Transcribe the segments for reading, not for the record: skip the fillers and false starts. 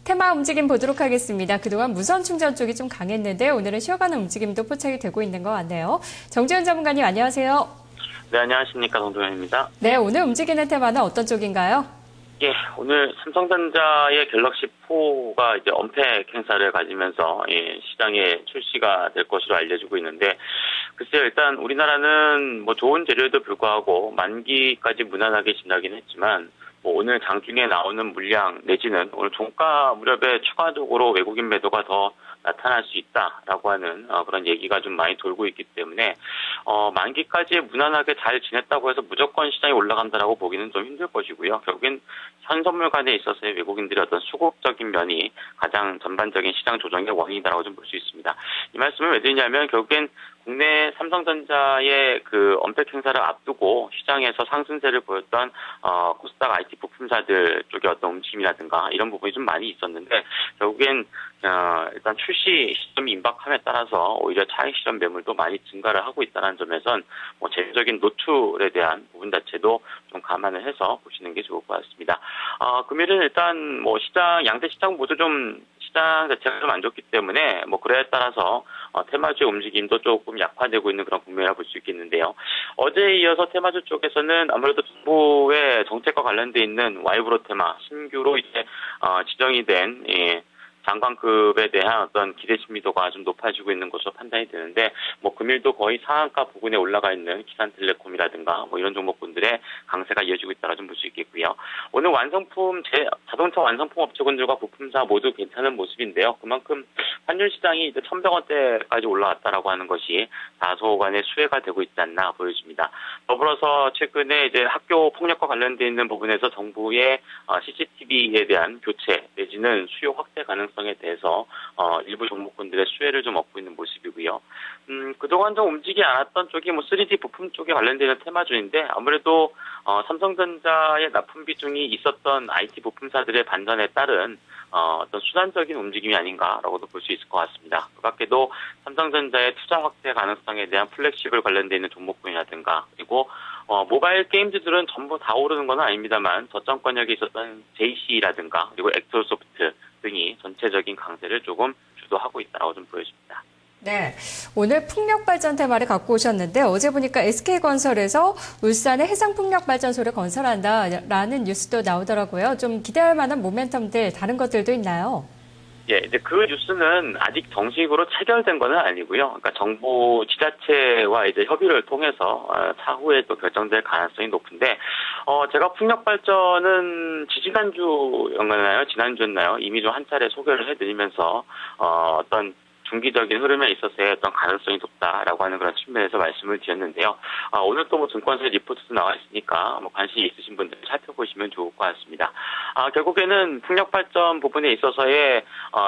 테마 움직임 보도록 하겠습니다. 그동안 무선 충전 쪽이 좀 강했는데 오늘은 쉬어가는 움직임도 포착이 되고 있는 것 같네요. 정재훈 전문가님 안녕하세요. 네, 안녕하십니까. 정동현입니다. 네, 오늘 움직이는 테마는 어떤 쪽인가요? 예, 오늘 삼성전자의 갤럭시 4가 이제 언팩 행사를 가지면서 시장에 출시가 될 것으로 알려지고 있는데, 글쎄요, 일단 우리나라는 뭐 좋은 재료에도 불구하고 만기까지 무난하게 지나긴 했지만, 오늘 장중에 나오는 물량 내지는 오늘 종가 무렵에 추가적으로 외국인 매도가 더 나타날 수 있다라고 하는 그런 얘기가 좀 많이 돌고 있기 때문에 만기까지 무난하게 잘 지냈다고 해서 무조건 시장이 올라간다라고 보기는 좀 힘들 것이고요. 결국엔 현선물관에 있어서의 외국인들의 어떤 수급적인 면이 가장 전반적인 시장 조정의 원인이다라고 좀 볼 수 있습니다. 이 말씀을 왜 드리냐면 결국엔 국내 삼성전자의 그 언팩 행사를 앞두고 시장에서 상승세를 보였던 코스닥 IT 부품사들 쪽의 어떤 움직임이라든가 이런 부분이 좀 많이 있었는데 결국엔 일단 출시 시점이 임박함에 따라서 오히려 차익 실현 매물도 많이 증가를 하고 있다는 점에선 뭐 재무적인 노출에 대한 부분 자체도 좀 감안을 해서 보시는 게 좋을 것 같습니다. 금일은 일단 뭐 양대 시장 모두 좀 시장 자체가 좀 안 좋기 때문에 뭐 그에 따라서 테마주의 움직임도 조금 약화되고 있는 그런 국면이라 볼 수 있겠는데요. 어제에 이어서 테마주 쪽에서는 아무래도 정부의 정책과 관련돼 있는 와이브로 테마 신규로 이제 지정이 된 장관급에 대한 어떤 기대 심리도가 좀 높아지고 있는 것으로 판단이 되는데, 뭐 금일도 거의 상한가 부근에 올라가 있는 기산텔레콤이라든가 뭐 이런 종목군들의 강세가 이어지고 있다라 좀 볼 수 있겠고요. 오늘 자동차 완성품 업체군들과 부품사 모두 괜찮은 모습인데요. 그만큼 환율 시장이 이제 1,100원대까지 올라왔다라고 하는 것이 다소 간의 수혜가 되고 있지 않나 보여집니다. 더불어서 최근에 이제 학교 폭력과 관련돼 있는 부분에서 정부의 CCTV에 대한 교체 내지는 수요 확대 가능성에 대해서 일부 종목군들의 수혜를 좀 얻고 있는 모습이고요. 그동안 좀 움직이지 않았던 쪽이 뭐 3D 부품 쪽에 관련되는 테마주인데 아무래도 삼성전자의 납품 비중이 있었던 IT 부품사들의 반전에 따른 어떤 순환적인 움직임이 아닌가라고도 볼 수 있을 것 같습니다. 그 밖에도 삼성전자의 투자 확대 가능성에 대한 플렉시블 관련되어 있는 종목군이라든가 그리고 모바일 게임즈들은 전부 다 오르는 건 아닙니다만 저점권역에 있었던 JC라든가 그리고 엑소소프트 등이 전체적인 강세를 조금 주도하고 있다고 좀 보여집니다. 네, 오늘 풍력발전 테마를 갖고 오셨는데 어제 보니까 SK건설에서 울산에 해상풍력발전소를 건설한다라는 뉴스도 나오더라고요. 좀 기대할 만한 모멘텀들 다른 것들도 있나요? 예, 이제 그 뉴스는 아직 정식으로 체결된 건 아니고요. 그러니까 정부 지자체와 이제 협의를 통해서 차후에 또 결정될 가능성이 높은데, 제가 풍력발전은 지난주였나요? 이미 좀 한 차례 소개를 해드리면서, 어떤 중기적인 흐름에 있어서의 어떤 가능성이 높다라고 하는 그런 측면에서 말씀을 드렸는데요. 오늘 또 뭐 증권사 리포트도 나와 있으니까 뭐 관심이 있으신 분들 살펴보시면 좋을 것 같습니다. 결국에는 풍력발전 부분에 있어서의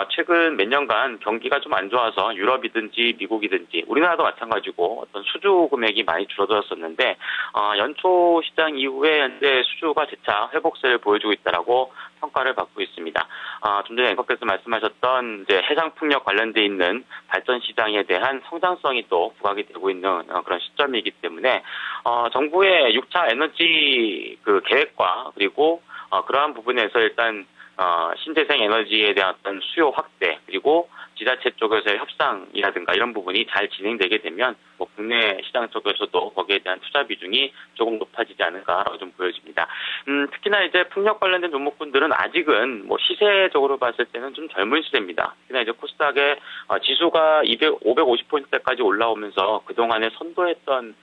최근 몇 년간 경기가 좀 안 좋아서 유럽이든지 미국이든지 우리나라도 마찬가지고 어떤 수주 금액이 많이 줄어들었었는데 연초 시장 이후에 현재 수주가 재차 회복세를 보여주고 있다라고 평가를 받고 있습니다. 좀 전에 앵커께서 말씀하셨던 이제 해상풍력 관련돼 있는 발전 시장에 대한 성장성이 또 부각이 되고 있는 그런 시점이기 때문에 정부의 6차 에너지 그 계획과 그리고 그러한 부분에서 일단 신재생 에너지에 대한 어떤 수요 확대 그리고 지자체 쪽에서의 협상이라든가 이런 부분이 잘 진행되게 되면 뭐 국내 시장 쪽에서도 거기에 대한 투자 비중이 조금 높아지지 않을까라고 좀 보여집니다. 특히나 이제 풍력 관련된 종목군들은 아직은 뭐 시세적으로 봤을 때는 좀 젊은 시세입니다. 특히나 이제 코스닥의 지수가 550포인트대까지 올라오면서 그동안에 선도했던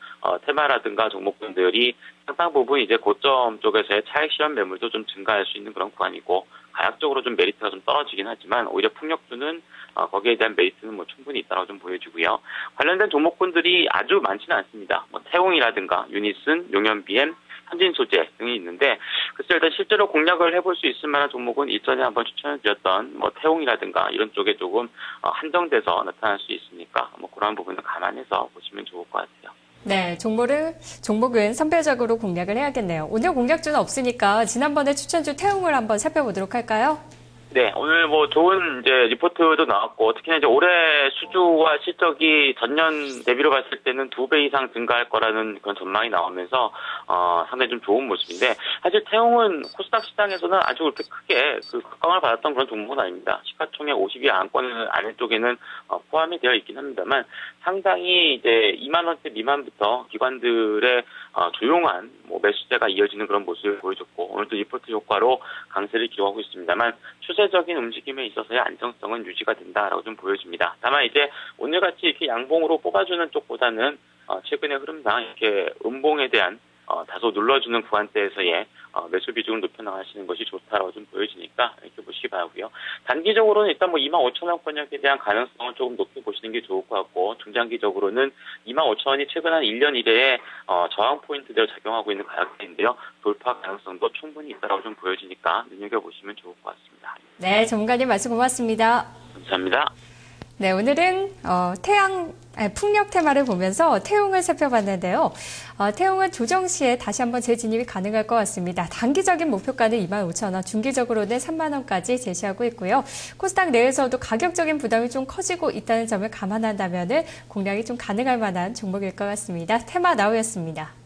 테마라든가 종목군들이 상당 부분 이제 고점 쪽에서의 차익 실현 매물도 좀 증가할 수 있는 그런 구간이고 가격적으로 좀 메리트가 좀 떨어지긴 하지만 오히려 풍력주는 거기에 대한 메리트는 뭐 충분히 있다고 좀 보여지고요. 관련된 종목군들이 아주 많지는 않습니다. 뭐 태웅이라든가 유니슨, 용현BM, 현진소재 등이 있는데 글쎄 일단 실제로 공략을 해볼 수 있을 만한 종목은 일전에 한번 추천해드렸던 뭐 태웅이라든가 이런 쪽에 조금 한정돼서 나타날 수 있으니까 뭐 그런 부분을 감안해서 보시면 좋을 것 같아요. 네, 종목은 선별적으로 공략을 해야겠네요. 오늘 공략주는 없으니까 지난번에 추천주 태웅을 한번 살펴보도록 할까요? 네, 오늘 뭐 좋은 이제 리포트도 나왔고, 특히나 이제 올해 수주와 실적이 전년 대비로 봤을 때는 2배 이상 증가할 거라는 그런 전망이 나오면서, 상당히 좀 좋은 모습인데, 사실 태용은 코스닥 시장에서는 아주 그렇게 크게 그 각광을 받았던 그런 종목은 아닙니다. 시가총액 50위 안권 아래쪽에는 포함이 되어 있긴 합니다만, 상당히 이제 2만 원대 미만부터 기관들의 조용한 뭐 매수세가 이어지는 그런 모습을 보여줬고, 오늘도 리포트 효과로 강세를 기록하고 있습니다만, 추세적인 움직임에 있어서의 안정성은 유지가 된다라고 좀 보여집니다. 다만 이제 오늘같이 이렇게 양봉으로 뽑아주는 쪽보다는 최근의 흐름상 이렇게 음봉에 대한 다소 눌러주는 구간대에서의 매수 비중을 높여나가시는 것이 좋다라고 좀 보여지니까 이렇게 보시기 바라고요. 단기적으로는 일단 뭐 25,000원권역에 대한 가능성을 조금 높게 보시는 게 좋을 것 같고, 중장기적으로는 25,000원이 최근 한 1년 이내에 저항 포인트대로 작용하고 있는 가격대인데요. 돌파 가능성도 충분히 있다라고 좀 보여지니까 눈여겨보시면 좋을 것 같습니다. 네, 전문가님 말씀 고맙습니다. 감사합니다. 네, 오늘은 풍력 테마를 보면서 태용을 살펴봤는데요. 태용은 조정 시에 다시 한번 재진입이 가능할 것 같습니다. 단기적인 목표가는 25,000원, 중기적으로는 3만 원까지 제시하고 있고요. 코스닥 내에서도 가격적인 부담이 좀 커지고 있다는 점을 감안한다면 공략이 좀 가능할 만한 종목일 것 같습니다. 테마 나우였습니다.